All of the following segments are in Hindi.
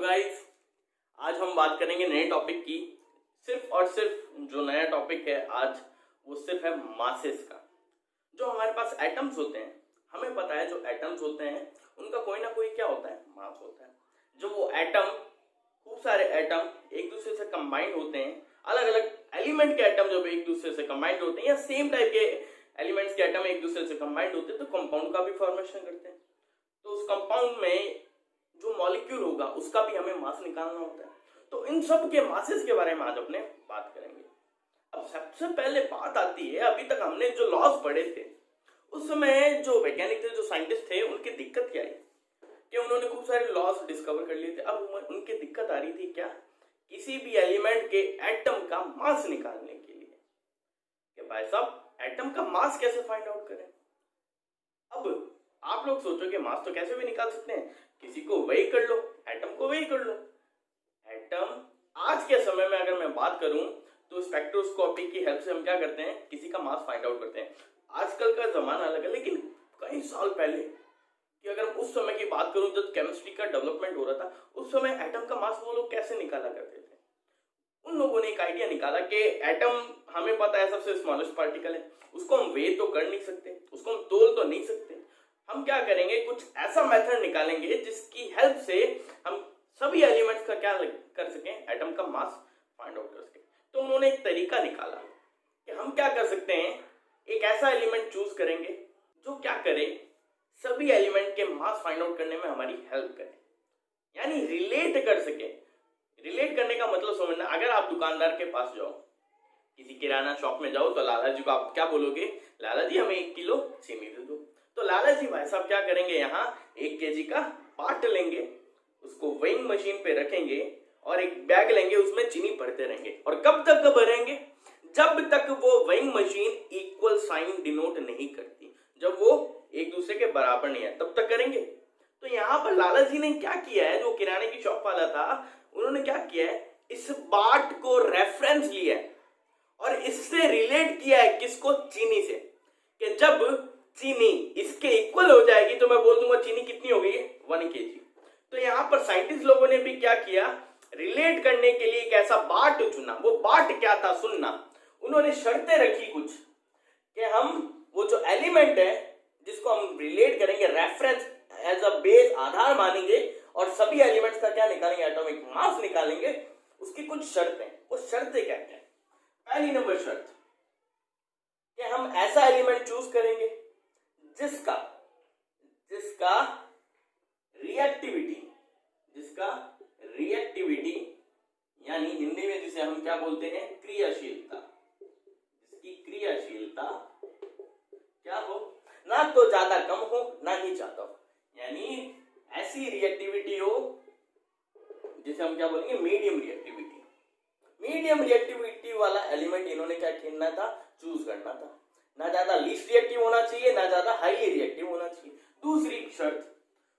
गाइस, आज हम बात करेंगे नए टॉपिक की। सिर्फ और सिर्फ जो नया टॉपिक है आज वो सिर्फ है मासेस का। जो हमारे पास एटम्स होते हैं, हमें पता है जो एटम्स होते हैं उनका कोई ना कोई क्या होता है, मास होता है। जो वो एटम, खूब सारे एटम एक दूसरे से कंबाइंड होते हैं, अलग अलग एलिमेंट के एटम जब एक दूसरे से कंबाइंड होते हैं या सेम टाइप के एलिमेंट्स के एटम एक दूसरे से कंबाइंड होते हैं तो कंपाउंड का भी फॉर्मेशन करते हैं। तो उस कंपाउंड में जो मॉलिक्यूल होगा उसका भी हमें मास निकालना होता है। तो इन सब के मासेस के बारे में आज अपने बात करेंगे। अब सबसे पहले बात आती है, अभी तक हमने जो लॉज पढ़े थे उस समय जो वैज्ञानिक थे, जो साइंटिस्ट थे, उनकी दिक्कत क्या आई कि उन्होंने खूब सारे लॉज डिस्कवर कर लिए थे। अब उनकी दिक्कत आ रही थी क्या, किसी भी एलिमेंट के एटम का मास निकालने के लिए कि भाई साहब एटम का मास कैसे फाइंड आउट करें। अब आप लोग सोचो कि मास तो कैसे भी निकाल सकते हैं, किसी को वही कर लो, एटम को वही कर लो। एटम आज के समय में अगर मैं बात करूं तो स्पेक्ट्रोस्कोपी की हेल्प से हम क्या करते हैं, किसी का मास फाइंड आउट करते हैं। आजकल का जमाना अलग है, लेकिन कई साल पहले कि अगर उस समय की बात करूं जब केमिस्ट्री का डेवलपमेंट हो रहा था, उस समय एटम का मास वो लोग कैसे निकाला करते थे। उन लोगों ने एक आइडिया निकाला कि एटम हमें पता है सबसे स्मॉलेस्ट पार्टिकल है, उसको हम वेट तो कर नहीं सकते, उसको हम तोल तो नहीं सकते। हम क्या करेंगे, कुछ ऐसा मेथड निकालेंगे जिसकी हेल्प से हम सभी एलिमेंट्स का क्या कर सकें, एटम का मास फाइंड आउट कर सकें। तो उन्होंने एक तरीका निकाला कि हम क्या कर सकते हैं, एक ऐसा एलिमेंट चूज करेंगे जो क्या करे, सभी एलिमेंट के मास फाइंड आउट करने में हमारी हेल्प करे, यानी रिलेट कर सके। रिलेट करने का मतलब समझना, अगर आप दुकानदार के पास जाओ, किसी किराना शॉप में जाओ तो लाला जी को आप क्या बोलोगे, लाला जी हमें 1 किलो चीनी दे दो। तो लाला जी भाई साहब क्या करेंगे, यहाँ 1 केजी का पार्ट लेंगे, उसको वेइंग मशीन पे रखेंगे और एक बैग लेंगे, उसमें चीनी भरते रहेंगे। और कब तक भरेंगे, जब तक वो weighing machine equal sign denote नहीं करती, जब वो एक दूसरे के बराबर नहीं है तब तक करेंगे। तो यहाँ पर लाला जी ने क्या किया है, जो किराने की शॉप वाला था उन्होंने क्या किया है, इस बात को रेफरेंस लिया है और इससे रिलेट किया है किसको, चीनी से, कि जब चीनी इसके इक्वल हो जाएगी तो मैं बोल दूंगा चीनी कितनी हो गई है, 1 केजी। तो यहाँ पर साइंटिस्ट लोगों ने भी क्या किया, रिलेट करने के लिए एक ऐसा बाट चुना। वो बाट क्या था, सुनना। उन्होंने शर्तें रखी कुछ कि हम वो जो एलिमेंट है जिसको हम रिलेट करेंगे, रेफरेंस एज अ बेस, आधार मानेंगे और सभी एलिमेंट्स का क्या निकालेंगे, एटॉमिक मास निकालेंगे। उसकी कुछ शर्तें, वो शर्तें क्या क्या। पहली नंबर शर्त कि हम ऐसा एलिमेंट चूज करेंगे जिसका रिएक्टिविटी यानी हिंदी में जिसे हम क्या बोलते हैं, क्रियाशीलता, जिसकी क्रियाशीलता क्या हो, ना तो ज्यादा कम हो ना ही ज्यादा हो, यानी ऐसी रिएक्टिविटी हो जिसे हम क्या बोलेंगे, मीडियम रिएक्टिविटी। मीडियम रिएक्टिविटी वाला एलिमेंट इन्होंने क्या करना था, चूज करना था। ना ज्यादा लीस्ट रिएक्टिव होना चाहिए, ना ज्यादा हाईली रिएक्टिव होना चाहिए। दूसरी शर्त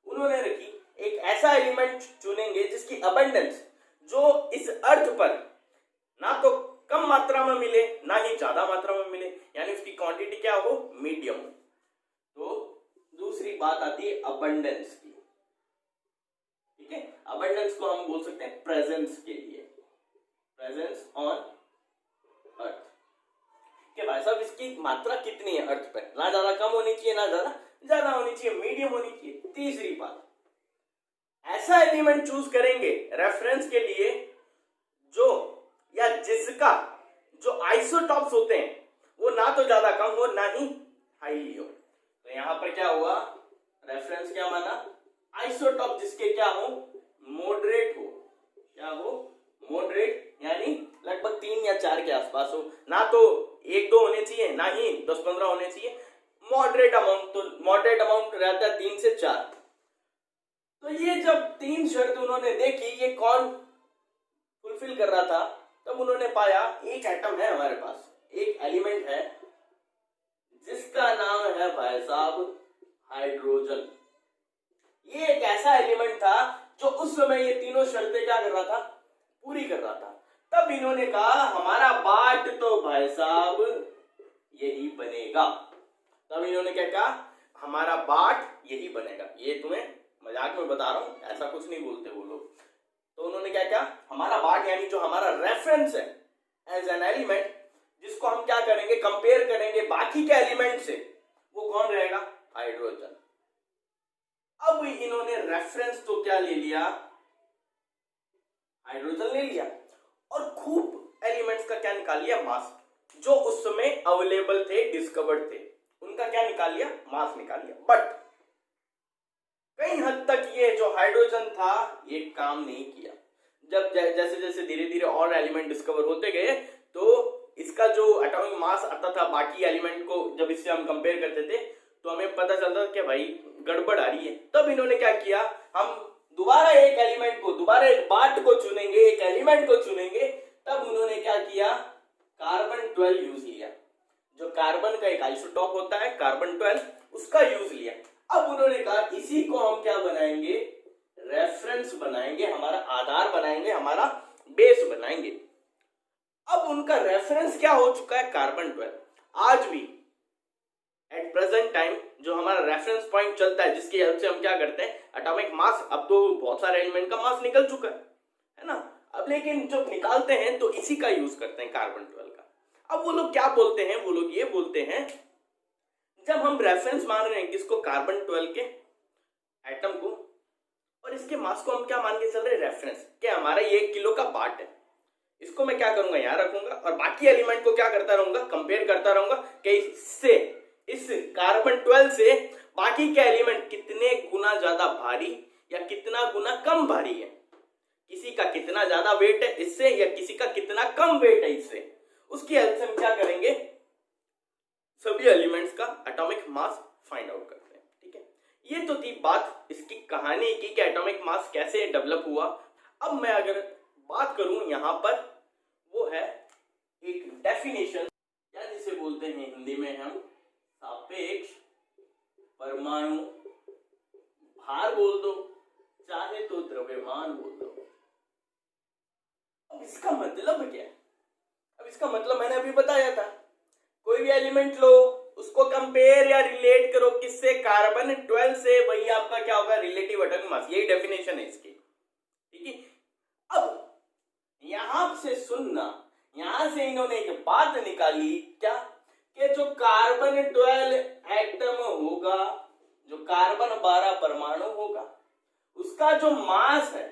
उन्होंने रखी, एक ऐसा एलिमेंट चुनेंगे जिसकी अबंडेंस, जो इस अर्थ पर ना तो कम मात्रा में मिले ना ही ज्यादा मात्रा में मिले, यानी उसकी क्वांटिटी क्या हो, मीडियम। तो दूसरी बात आती है अबंडेंस की, ठीक है। अबंडेंस को हम बोल सकते हैं प्रेजेंस के लिए, प्रेजेंस ऑन अर्थ, कि भाई साहब इसकी मात्रा कितनी है अर्थ पर, ना ज्यादा कम होनी चाहिए ना ज्यादा होनी चाहिए, मीडियम होनी चाहिए। तीसरी बात, ऐसा एलिमेंट चूज करेंगे रेफरेंस के लिए जो या जिसका जो आइसोटॉप्स होते हैं वो ना तो ज्यादा कम हो ना ही हाईली हो। तो यहां पर क्या हुआ, रेफरेंस क्या माना, आइसोटॉप जिसके क्या हो, मॉडरेट हो। क्या हो, मॉडरेट, यानी लगभग 3 या 4 के आसपास हो, ना तो 1-2 होने चाहिए ना ही 10-15 होने चाहिए, मॉडरेट अमाउंट। तो मॉडरेट अमाउंट रहता है 3 से 4। तो ये जब 3 शर्त उन्होंने देखी ये कौन फुलफिल कर रहा था, तब उन्होंने पाया एक एटम है हमारे पास, एक एलिमेंट है जिसका नाम है भाई साहब हाइड्रोजन। ये एक ऐसा एलिमेंट था जो उस समय ये तीनों शर्तें क्या कर रहा था, पूरी कर रहा था। तब इन्होंने कहा हमारा बाट तो भाई साहब यही बनेगा। तब इन्होंने क्या कहा, हमारा बाट यही बनेगा। ये तुम्हें मजाक में बता रहा हूं, ऐसा कुछ नहीं बोलते वो लोग। क्या क्या, हमारा बाट यानी जो हमारा रेफरेंस है एज एन एलिमेंट, जिसको हम क्या करेंगे, कंपेयर करेंगे बाकी के एलिमेंट से, वो कौन रहेगा, हाइड्रोजन। अब इन्होंने रेफरेंस तो क्या ले लिया, हाइड्रोजन ले लिया, और खूब एलिमेंट्स का क्या निकाल लिया, मास, जो उस समय अवेलेबल थे, डिस्कवर्ड थे, उनका क्या निकाल लिया, मास निकाल लिया। बट कई हद तक ये जो हाइड्रोजन था ये काम नहीं किया। जब जैसे जैसे धीरे धीरे और एलिमेंट डिस्कवर होते गए तो इसका जो एटॉमिक मास आता था बाकी एलिमेंट को, जब इससे हम कंपेयर करते थे तो हमें पता चलता कि भाई गड़बड़ आ रही है। तब इन्होंने क्या किया, हम दोबारा एक एलिमेंट को, दोबारा एक पार्ट को चुनेंगे, एक एलिमेंट को चुनेंगे। तब उन्होंने क्या किया, कार्बन 12 यूज लिया, जो कार्बन का एक आइसोटॉप होता है कार्बन 12, उसका यूज लिया। अब उन्होंने कहा इसी को हम क्या बनाएंगे, रेफरेंस बनाएंगे, हमारा आधार बनाएंगे, हमारा बेस बनाएंगे। अब उनका रेफरेंस क्या हो चुका है, कार्बन 12। आज भी एट प्रेजेंट टाइम जो हमारा रेफरेंस पॉइंट चलता है, जिसकी हेल्प से हम क्या करते हैं, एटॉमिक मास, अब तो बहुत सारे एलिमेंट का मास निकल चुका है ना, अब लेकिन जब निकालते हैं तो इसी का यूज करते हैं, कार्बन 12 का। अब वो लोग क्या बोलते हैं, वो लोग ये बोलते हैं, जब हम रेफरेंस मान रहे हैं किसको, कार्बन 12 के एटम को, और इसके मास को हम क्या मान के चल रहे हैं, रेफरेंस, क्या हमारा ये 1 किलो का पार्ट है, इसको मैं क्या करूंगा, यहां रखूंगा, और बाकी एलिमेंट को क्या करता रहूंगा, कंपेयर करता रहूंगा कि इससे, इस कार्बन 12 से बाकी के एलिमेंट कितने गुना ज्यादा भारी या कितना गुना कम भारी है, किसी का कितना ज्यादा वेट है इससे या किसी का कितना कम वेट है इससे, उसकी हेल्प से हम क्या करेंगे, सभी एलिमेंट्स का एटॉमिक मास फाइंड आउट करते हैं। ठीक है, ये तो थी बात इसकी कहानी की कि एटॉमिक मास कैसे डेवलप हुआ। अब मैं अगर बात करूं यहां पर, वो है एक डेफिनेशन, या जिसे बोलते हैं हिंदी में हम सापेक्ष परमाणु भार बोल दो, चाहे तो द्रव्यमान बोल दो। अब इसका मतलब क्या है, अब इसका मतलब मैंने अभी बताया था, कोई भी एलिमेंट लो, उसको कंपेयर या रिलेट करो किससे, कार्बन 12 से, वही आपका क्या होगा, रिलेटिव एटॉमिक मास। यही डेफिनेशन है इसकी। ठीक है, अब यहां से सुनना, यहां से इन्होंने एक बात निकाली क्या, कि जो कार्बन 12 एटम होगा, जो कार्बन 12 परमाणु होगा, उसका जो मास है,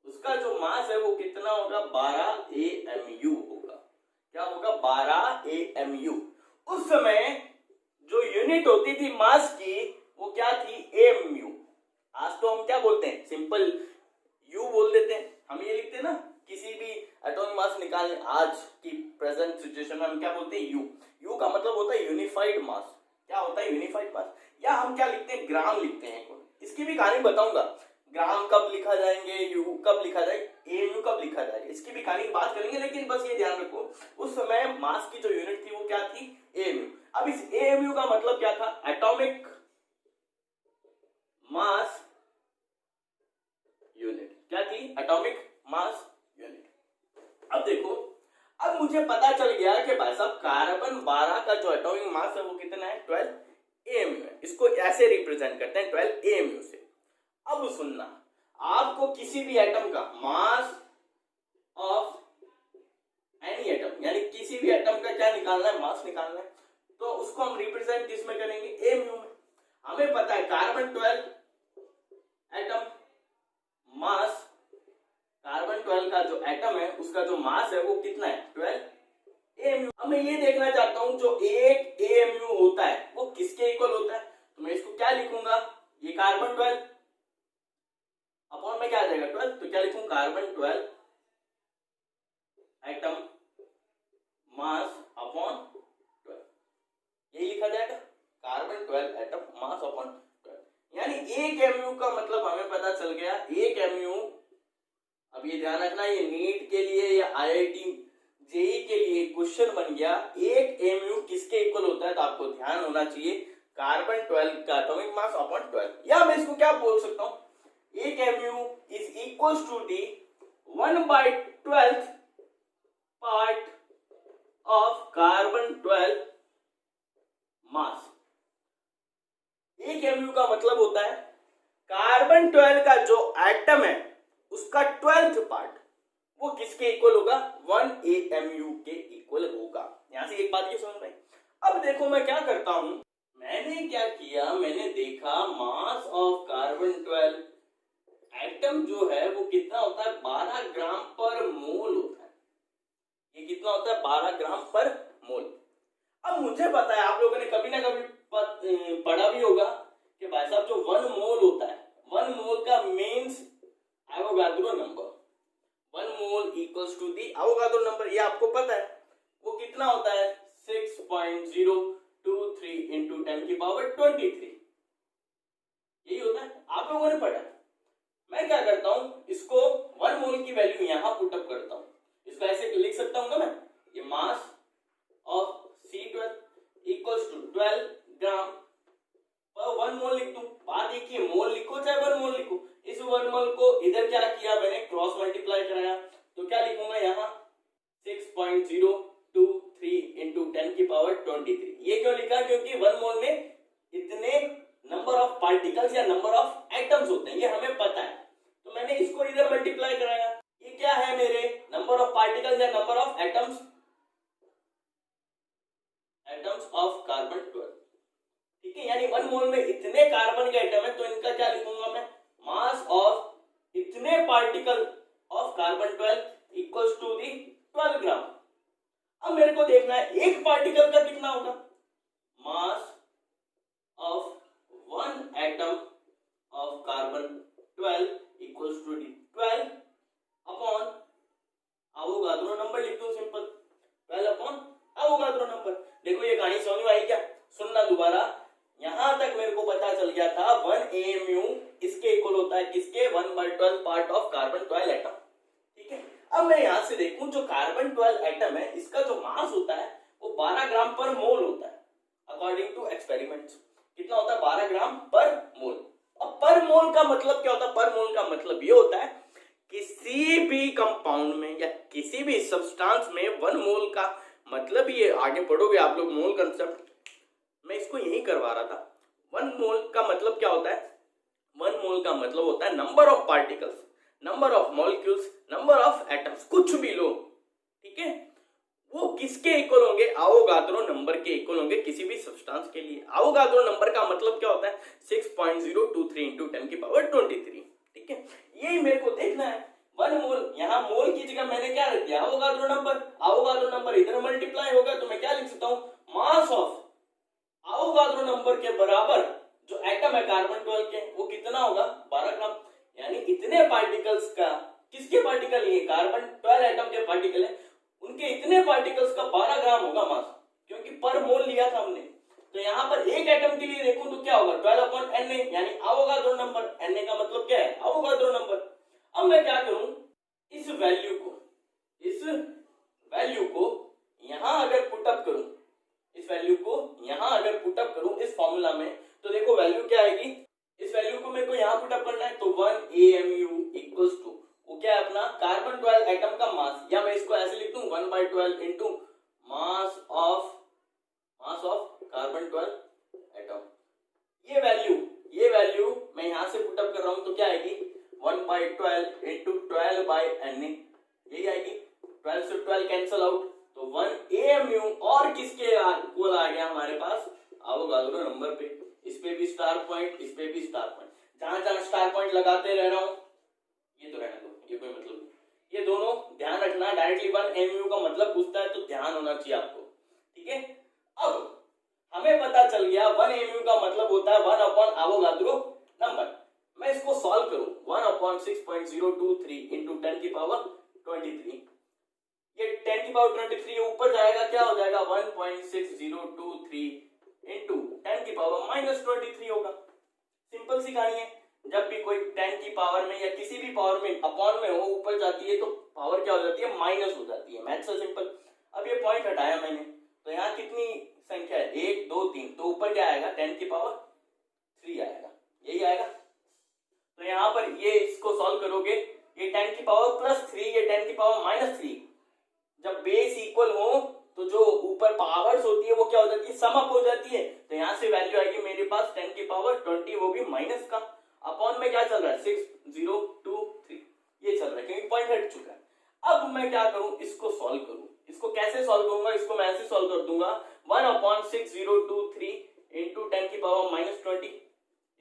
उसका जो मास है वो कितना होगा, 12 AMU होगा। क्या होगा, 12 AMU। उस समय जो यूनिट होती थी मास की, वो क्या थी, AMU। आज तो हम क्या बोलते हैं, सिंपल U बोल देते हैं, हम ये लिखते हैं ना, किसी भी एटॉमिक मास निकालने, आज की प्रेजेंट सिचुएशन में हम क्या बोलते हैं, U का मतलब होता है यूनिफाइड मास। क्या होता है, यूनिफाइड मास। या हम क्या लिखते हैं, ग्राम लिखते हैं। इसकी भी कहानी बताऊंगा, ग्राम कब लिखा जाएंगे, यू कब लिखा जाए, AMU कब लिखा जाएगा, इसकी भी कहानी बात करेंगे। लेकिन बस ये ध्यान रखो, उस समय मास की जो यूनिट थी वो क्या थी, AMU। अब इस AMU का मतलब क्या था, एटॉमिक मास यूनिट। क्या थी, एटॉमिक मास यूनिट। अब देखो, अब मुझे पता चल गया कि भाई साहब कार्बन 12 का जो एटॉमिक मास है वो कितना है, 12 AMU है। इसको ऐसे रिप्रेजेंट करते हैं 12 AMU से। अब सुनना, आपको किसी भी एटम का मास ऑफ एनी एटम, यानी किसी भी एटम का क्या निकालना है, मास निकालना है, तो उसको हम रिप्रेजेंट किस में करेंगे, AMU में। हमें पता है कार्बन 12 एटम मास, कार्बन 12 का जो एटम है उसका जो मास है वो कितना है, 12 AMU। अब मैं ये देखना चाहता हूं जो एक AMU होता है वो किसके इक्वल होता है, तो मैं इसको क्या लिखूंगा, ये कार्बन 12 अपॉन में क्या आ जाएगा, 12, तो क्या लिखूं, कार्बन 12 एटम मास अपॉन 12, यही लिखा जाएगा, कार्बन 12 एटम मास अपॉन 12। यानी एक MU का मतलब हमें पता चल गया, एक MU, अब ये ध्यान रखना, ये नीट के लिए या IIT JEE के लिए क्वेश्चन बन गया, एक MU किसके इक्वल होता है, तो आपको ध्यान होना चाहिए कार्बन 12 का एटॉमिक मास अपॉन 12। या मैं इसको क्या बोल सकता हूं, एक MU is equal to the 1/12 part of carbon 12 mass. एक MU का मतलब होता है कार्बन 12 का जो एटम है उसका 12th पार्ट वो किसके इक्वल होगा? 1 AMU के इक्वल होगा। यहां से एक बात की समझ में। अब देखो मैं क्या करता हूं, मैंने क्या किया, मैंने देखा मास ऑफ कार्बन 12 एटम जो है वो कितना होता है? 12 ग्राम पर मोल होता है। ये कितना होता है? 12 ग्राम पर मोल। अब मुझे पता है, आप लोगों ने कभी ना कभी पढ़ा भी होगा कि भाई साहब जो 1 मोल होता है, 1 मोल का means Avogadro number. 1 mole equals to the Avogadro number, ये आपको पता है। वो कितना होता है? 6.023 इंटू 10 की पावर 23। यही होता है, आप लोगों ने पढ़ा। मैं क्या करता हूं, इसको 1 मोल की वैल्यू यहां पुटअप करता हूं। इसको ऐसे लिख सकता हूं ना मैं, ये mass of C12 equals to 12 gram पर 1 मोल लिख दूं। बात एक ही है, मोल लिखो चाहे 1 मोल लिखो। इस 1 मोल को इधर क्या किया मैंने? क्रॉस मल्टीप्लाई कराया, तो क्या लिखूंगा यहाँ? 6.023 इंटू 10 की पावर 23। ये क्यों लिखा? क्योंकि 1 मोल में इतने नंबर ऑफ पार्टिकल्स या नंबर ऑफ एटम्स होते हैं, ये हमें पता है। तो मैंने इसको इधर मल्टीप्लाई कराया। ये क्या है मेरे? नंबर ऑफ पार्टिकल्स या number of atoms of carbon 12। ठीक है, यानी 1 मोल में इतने कार्बन के एटम है, तो इनका क्या लिखूंगा मैं? मास ऑफ इतने particle of carbon 12 equals to the 12 gram. अब मेरे को देखना है एक पार्टिकल का कितना होगा। Mass of 1 atom of carbon 12 equals to the 12 upon Avogadro number लिख दूं, सिंपल 12 अपॉन एवोगाड्रो नंबर। देखो ये कहानी समझ में आई क्या? सुनना दोबारा। यहां तक मेरे को पता चल गया था 1 AMU इसके इक्वल होता है किसके? 1/12 पार्ट ऑफ कार्बन 12 एटम। ठीक है, अब मैं यहां से देखूं जो कार्बन 12 एटम है, इसका जो मास होता है वो 12 ग्राम पर मोल होता है अकॉर्डिंग टू एक्सपेरिमेंट्स। कितना होता है? 12 ग्राम पर मोल। अब पर मोल का मतलब क्या होता है? पर मोल का मतलब ये होता है किसी भी कंपाउंड में या किसी भी सब्सटेंस में 1 मोल का मतलब, ये आगे पढ़ोगे आप लोग मोल कंसेप्ट, मैं इसको यही करवा रहा था। 1 मोल का मतलब क्या होता है? 1 मोल का मतलब होता है number of particles, number of molecules, number of atoms, कुछ भी लो, ठीक है, वो किसके इक्वल होंगे? एवोगाड्रो नंबर के इक्वल होंगे किसी भी सब्सटेंस के लिए। एवोगाड्रो नंबर का मतलब क्या होता है? 6.023 इंटू 10 की पावर 23। ठीक है, यही मेरे को देखना है। 1 मोल, यहाँ मोल की जगह मैंने क्या रख दिया? Avogadro number. एवोगाड्रो नंबर इधर मल्टीप्लाई होगा, तो मैं क्या लिख सकता हूँ? मास ऑफ एवोगाड्रो नंबर के बराबर जो एटम है कार्बन 12 के, वो कितना होगा? 12 ग्राम। यानी इतने पार्टिकल्स का, किसके पार्टिकल? ये कार्बन 12 एटम के पार्टिकल है, उनके इतने पार्टिकल्स का 12 ग्राम होगा मास, क्योंकि पर मोल लिया था हमने। तो यहाँ पर एक एटम के लिए देखूं तो क्या होगा? 12 अपॉन Na, यानी एवोगाड्रो नंबर। Na का मतलब क्या है? Avogadro number. अब मैं क्या करूं? इस वैल्यू को यहां अगर पुटअप करूं, इस फॉर्मूला में, तो देखो वैल्यू क्या आएगी? इस वैल्यू को मेरे को यहां पुटअप करना है, तो 1 AMU इक्वल्स टू, वो क्या है अपना? कार्बन 12 एटम का मास, या मैं इसको ऐसे लिख दूं 1/12 into mass of carbon 12 atom. ये वैल्यू मैं यहां से पुटअप कर रहा हूं, तो क्या आएगी? 1/12 इंटू 12/Na, यही आएगी। 12 से 12 कैंसल आउट, तो 1 AMU और किसके इक्वल आ गया हमारे पास? एवोगाड्रो नंबर पे। इस पे भी स्टार पॉइंट, इस पे भी स्टार पॉइंट, जहां जहां स्टार पॉइंट लगाते रह रहा हूं, ये तो रहने दो, ये कोई मतलब नहीं। ये दोनों ध्यान रखना, डायरेक्टली 1 AMU का मतलब पूछता है तो ध्यान होना चाहिए आपको। ठीक है, अब हमें पता चल गया 1 AMU का मतलब होता है 1 अपॉन एवोगाड्रो नंबर। मैं इसको सॉल्व करूं, 1 अपॉन 6.023 इंटू 10 की पावर 23, ये 10 की पावर 23 ऊपर जाएगा, क्या हो जाएगा? 1.6023 इंटू 10 की पावर -23 होगा। सिंपल सी कहानी है, जब भी कोई 10 की पावर में या किसी भी पावर में अपॉन में हो, ऊपर जाती है तो पावर क्या हो जाती है? माइनस हो जाती है। मैथ्स से सिंपल। अब ये पॉइंट हटाया मैंने, तो यहाँ कितनी संख्या है? 1 2 3, तो ऊपर क्या आएगा? 10 की पावर 3 आएगा, यही आएगा। तो यहाँ पर ये इसको सॉल्व करोगे, ये 10 की पावर +3, ये 10 की पावर -3, जब बेस इक्वल हो तो जो ऊपर पावर्स होती है वो क्या हो जाती है? सम अप हो जाती है। तो यहाँ से वैल्यू आएगी मेरे पास 10 की पावर 20, वो भी माइनस का। अपॉन में क्या चल रहा है? 6023, ये चल रहा है क्योंकि पॉइंट हट चुका है। अब मैं क्या करूं, इसको सॉल्व करूं। इसको कैसे सॉल्व करूंगा, इसको मैं ऐसे सॉल्व कर दूंगा 1/6023 इंटू 10⁻⁻20।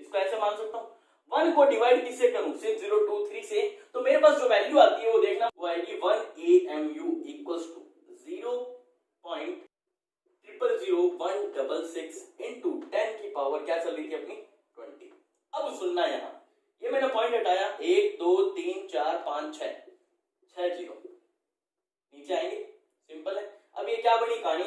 इसको ऐसे मान सकता हूं। 1 को डिवाइड किससे करूं, 6023 से, तो मेरे पास जो वैल्यू आती है वो देखना, वो आएगी 1 AMU इक्वल्स टू 0.000166 इंटू 10 की पावर क्या चल रही थी अपनी 20। अब सुनना, यहां ये मैंने पॉइंट हटाया, 1 2 3 4 5 6 जीरो नीचे आएंगे, सिंपल है। अब ये क्या बनी कहानी,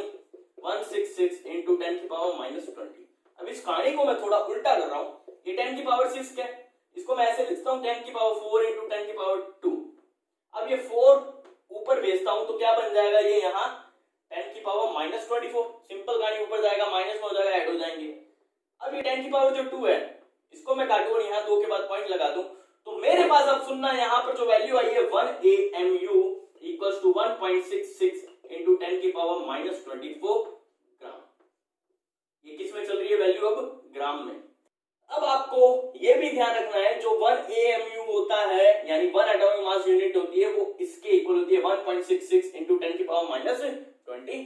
166 इंटू 10⁻⁻20। अब इस कहानी को मैं थोड़ा उल्टा कर रहा हूं, ये 10⁻6 क्या है, इसको मैं ऐसे लिखता हूं 10⁻4 इंटू 10⁻2। अब ये 4 ऊपर भेजता हूं तो क्या बन जाएगा, ये यहाँ 10⁻24। सिंपल कहानी, ऊपर जाएगा माइनस में हो जाएगा, ऐड हो जाएंगे। अब ये 10⁻2 है, इसको मैं काटू और यहाँ 2 के बाद पॉइंट लगा दूं, तो मेरे पास अब सुनना, यहाँ पर जो वैल्यू आई है 1 AMU इक्वल्स टू 1.66 इंटू 10⁻24 ग्राम। ये किस में चल रही है वैल्यू, अब ग्राम में। अब आपको ये भी ध्यान रखना है, जो 1 AMU होता है यानी 1 एटॉमिक मास यूनिट होती है, वो इसके इक्वल होती है 1.66 इंटू 10⁻⁻20